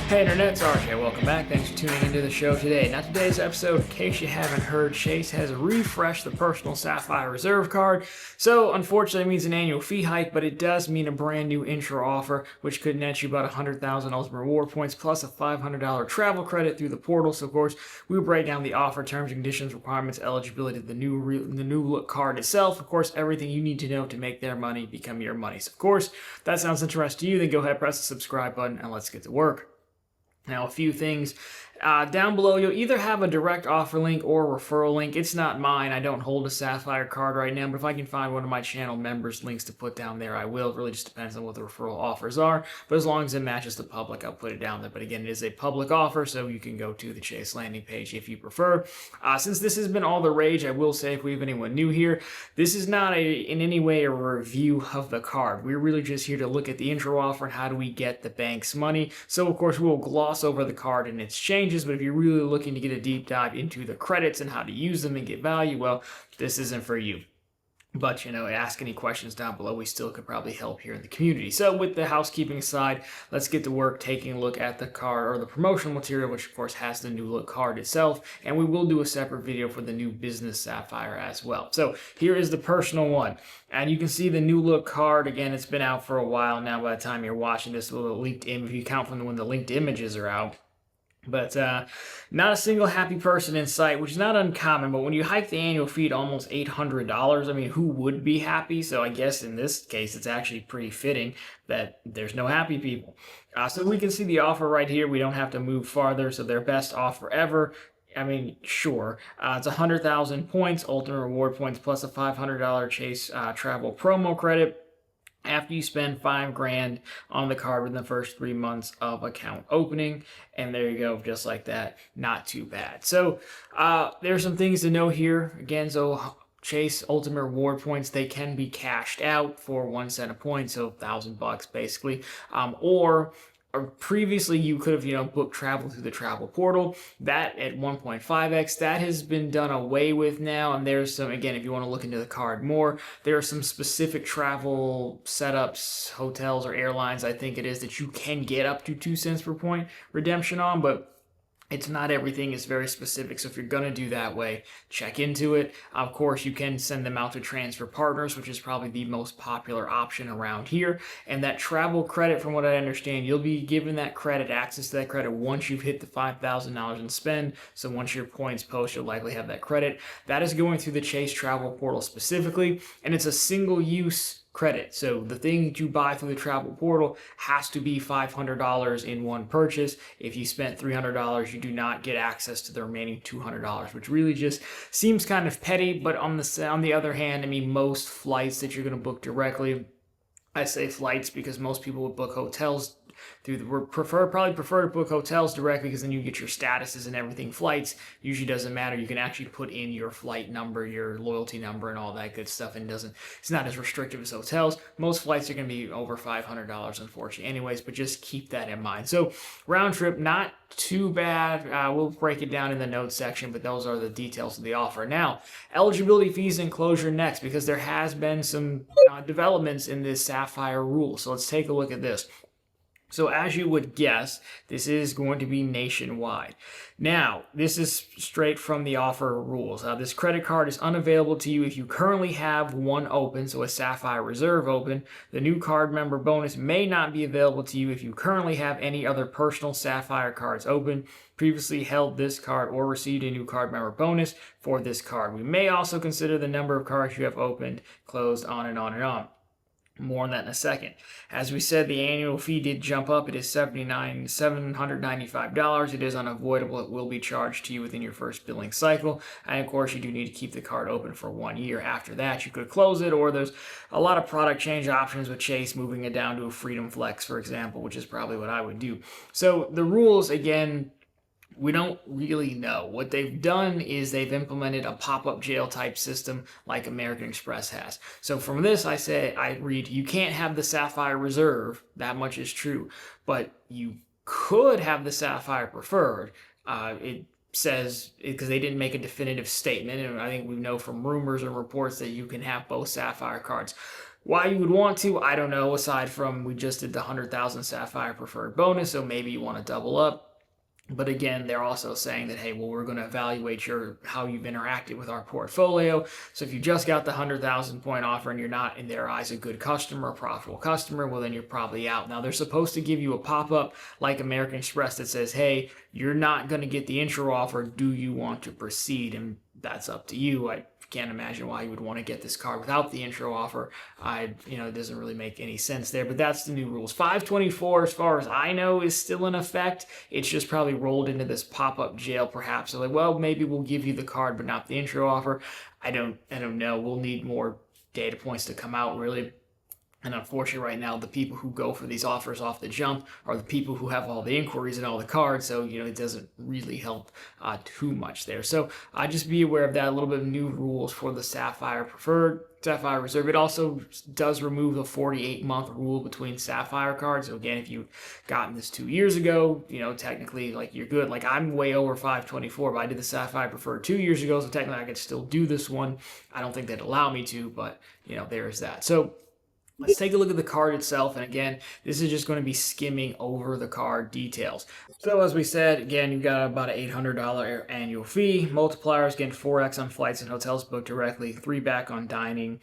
Hey Internet, it's RJ. Welcome back. Thanks for tuning into the show today. Now today's episode, in case you haven't heard, Chase has refreshed the personal Sapphire Reserve card. So unfortunately it means an annual fee hike, but it does mean a brand new intro offer, which could net you about 100,000 ultimate reward points plus a $500 travel credit through the portal. So of course, we'll break down the offer, terms and conditions, requirements, eligibility, the new look card itself. Of course, everything you need to know to make their money become your money. So of course, if that sounds interesting to you, then go ahead, press the subscribe button, and let's get to work. Now, a few things. Down below, you'll either have a direct offer link or a referral link. It's not mine. I don't hold a Sapphire card right now, but if I can find one of my channel members' links to put down there, I will. It really just depends on what the referral offers are, but as long as it matches the public, I'll put it down there. But again, it is a public offer, so you can go to the Chase landing page if you prefer. Since this has been all the rage, I will say, if we have anyone new here, this is not in any way a review of the card. We're really just here to look at the intro offer and how do we get the bank's money. So, of course, we'll gloss over the card and its changes, but if you're really looking to get a deep dive into the credits and how to use them and get value, well, this isn't for you. But, ask any questions down below. We still could probably help here in the community. So with the housekeeping aside, let's get to work taking a look at the card or the promotional material, which of course has the new look card itself. And we will do a separate video for the new business Sapphire as well. So here is the personal one. And you can see the new look card. Again, it's been out for a while now by the time you're watching this. With a linked if you count from when the linked images are out. But not a single happy person in sight, which is not uncommon. But when you hike the annual fee to almost $800, I mean, who would be happy? So I guess in this case, it's actually pretty fitting that there's no happy people. So we can see the offer right here. We don't have to move farther. So their best offer ever. I mean, sure. It's 100,000 points, ultimate reward points, plus a $500 Chase travel promo credit after you spend $5,000 on the card within the first 3 months of account opening. And there you go, just like that. Not too bad. So there's some things to know here. Again, so Chase ultimate reward points, they can be cashed out for 1 cent a point, so $1,000 basically, or previously you could have booked travel through the travel portal. That at 1.5x, that has been done away with now. And there's some, again, if you want to look into the card more, there are some specific travel setups, hotels or airlines, I think it is, that you can get up to 2 cents per point redemption on, but it's not everything. It's very specific. So if you're going to do that way, check into it. Of course, you can send them out to transfer partners, which is probably the most popular option around here. And that travel credit, from what I understand, you'll be given that credit, access to that credit, once you've hit the $5,000 in spend. So once your points post, you'll likely have that credit. That is going through the Chase travel portal specifically, and it's a single-use credit. So the thing that you buy through the travel portal has to be $500 in one purchase. If you spent $300, you do not get access to the remaining $200, which really just seems kind of petty. But on the other hand, I mean, most flights that you're going to book directly, I say flights because most people would book hotels probably prefer to book hotels directly, because then you get your statuses and everything. Flights usually doesn't matter. You can actually put in your flight number, your loyalty number, and all that good stuff, and it's not as restrictive as hotels. Most flights are going to be over $500, unfortunately, anyways, but just keep that in mind. So round trip, not too bad. We'll break it down in the notes section, but those are the details of the offer. Now, eligibility, fees, and closure next, because there has been some developments in this Sapphire rule. So let's take a look at this. So as you would guess, this is going to be nationwide. Now, this is straight from the offer rules. This credit card is unavailable to you if you currently have one open, so a Sapphire Reserve open. The new card member bonus may not be available to you if you currently have any other personal Sapphire cards open, previously held this card, or received a new card member bonus for this card. We may also consider the number of cards you have opened, closed, on and on and on. More on that in a second. As we said, the annual fee did jump up. It is $795. It is unavoidable. It will be charged to you within your first billing cycle. And of course, you do need to keep the card open for 1 year. After that, you could close it, or there's a lot of product change options with Chase, moving it down to a Freedom Flex, for example, which is probably what I would do. So the rules, again, we don't really know. What they've done is they've implemented a pop-up jail type system like American Express has. So from this, I read, you can't have the Sapphire Reserve, that much is true, but you could have the Sapphire Preferred. It says, because they didn't make a definitive statement, and I think we know from rumors and reports that you can have both Sapphire cards. Why you would want to, I don't know, aside from we just did the 100,000 Sapphire preferred bonus, so maybe you want to double up. But again, they're also saying that, hey, well, we're going to evaluate how you've interacted with our portfolio. So if you just got the 100,000 point offer and you're not, in their eyes, a good customer, a profitable customer, well, then you're probably out. Now, they're supposed to give you a pop-up like American Express that says, hey, you're not going to get the intro offer. Do you want to proceed? And that's up to you. I can't imagine why you would want to get this card without the intro offer. It doesn't really make any sense there, but that's the new rules. 524, as far as I know, is still in effect. It's just probably rolled into this pop-up jail, perhaps. So like, well, maybe we'll give you the card, but not the intro offer. I don't know. We'll need more data points to come out, really. And unfortunately, right now, the people who go for these offers off the jump are the people who have all the inquiries and all the cards. So, it doesn't really help too much there. So just be aware of that. A little bit of new rules for the Sapphire Preferred, Sapphire Reserve. It also does remove the 48-month rule between Sapphire cards. So again, if you've gotten this 2 years ago, technically, like, you're good. Like, I'm way over 524, but I did the Sapphire Preferred 2 years ago, so technically I could still do this one. I don't think they'd allow me to, but, there is that. So let's take a look at the card itself, and again, this is just going to be skimming over the card details. So as we said, again, you've got about an $800 annual fee, multipliers, again, 4x on flights and hotels booked directly, 3 back on dining,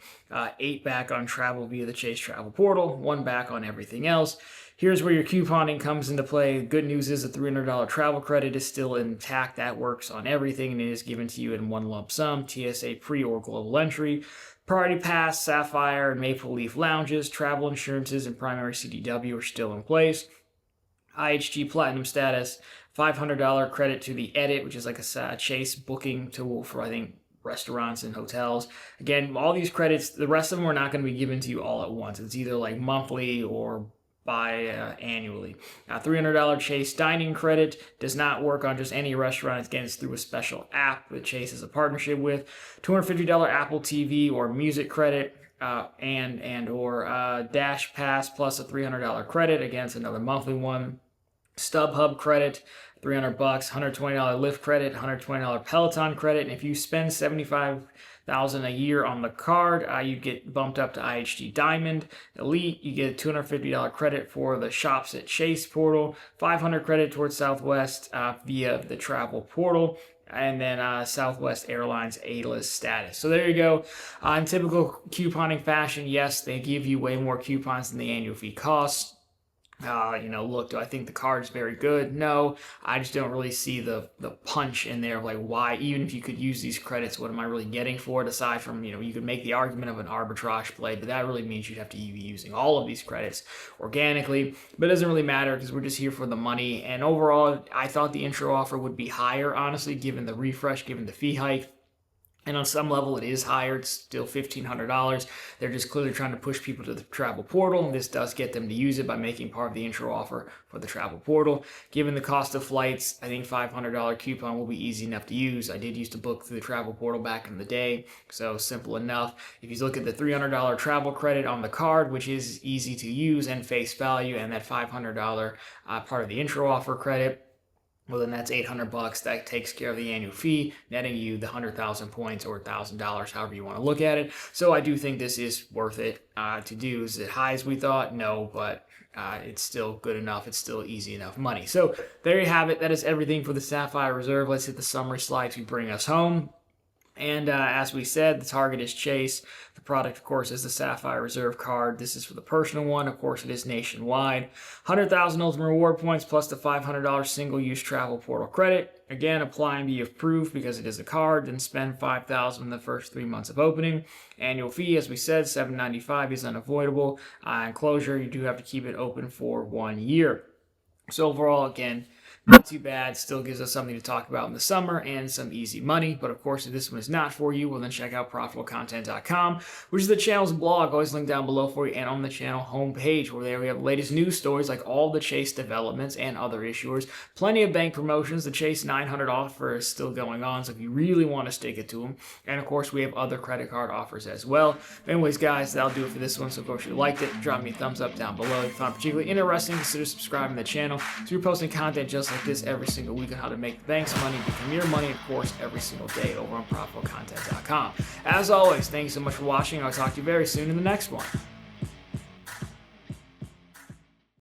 8 back on travel via the Chase Travel Portal, 1 back on everything else. Here's where your couponing comes into play. Good news is the $300 travel credit is still intact. That works on everything, and it is given to you in one lump sum, TSA pre or global entry. Priority Pass, Sapphire, and Maple Leaf lounges, travel insurances, and primary CDW are still in place. IHG Platinum status, $500 credit to the Edit, which is like a Chase booking tool for, I think, restaurants and hotels. Again, all these credits, the rest of them are not going to be given to you all at once. It's either like monthly or annually. $300 Chase dining credit does not work on just any restaurant. Again, it's through a special app that Chase has a partnership with. $250 Apple TV or music credit, or Dash Pass plus a $300 credit. Again, it's another monthly one. StubHub credit, $300, $120 Lyft credit, $120 Peloton credit, and if you spend $75,000 a year on the card, you get bumped up to IHG Diamond. Elite, you get a $250 credit for the shops at Chase portal, $500 credit towards Southwest via the travel portal, and then Southwest Airlines A-list status. So there you go. In typical couponing fashion, yes, they give you way more coupons than the annual fee costs. Look, do I think the card's very good? No, I just don't really see the punch in there of like why, even if you could use these credits, what am I really getting for it? Aside from, you could make the argument of an arbitrage play, but that really means you'd have to be using all of these credits organically, but it doesn't really matter because we're just here for the money. And overall, I thought the intro offer would be higher, honestly, given the refresh, given the fee hike. And on some level, it is higher. It's still $1,500. They're just clearly trying to push people to the travel portal, and this does get them to use it by making part of the intro offer for the travel portal. Given the cost of flights, I think $500 coupon will be easy enough to use. I did used to book through the travel portal back in the day, so simple enough. If you look at the $300 travel credit on the card, which is easy to use and face value, and that $500 part of the intro offer credit, well, then that's $800. That takes care of the annual fee, netting you the 100,000 points or $1,000, however you want to look at it. So I do think this is worth it to do. Is it high as we thought? No, but it's still good enough. It's still easy enough money. So there you have it. That is everything for the Sapphire Reserve. Let's hit the summary slide to bring us home. And as we said, the target is Chase. The product, of course, is the Sapphire Reserve card. This is for the personal one. Of course, it is nationwide. 100,000 ultimate reward points plus the $500 single-use travel portal credit. Again, apply and be approved because it is a card. Then spend $5,000 in the first 3 months of opening. Annual fee, as we said, $795 is unavoidable. And closure, you do have to keep it open for 1 year. So overall, again, not too bad. Still gives us something to talk about in the summer and some easy money. But of course, if this one is not for you, well then check out ProfitableContent.com, which is the channel's blog, always linked down below for you, and on the channel homepage, where there we have the latest news stories like all the Chase developments and other issuers. Plenty of bank promotions. The Chase 900 offer is still going on, so if you really want to stick it to them. And of course, we have other credit card offers as well. But anyways, guys, that'll do it for this one. So of course, if you liked it, drop me a thumbs up down below. If you found it particularly interesting, consider subscribing to the channel. So we're posting content just like this every single week on how to make the bank's money become your money, of course, every single day over on ProfitableContent.com. As always, thank you so much for watching. I'll talk to you very soon in the next one.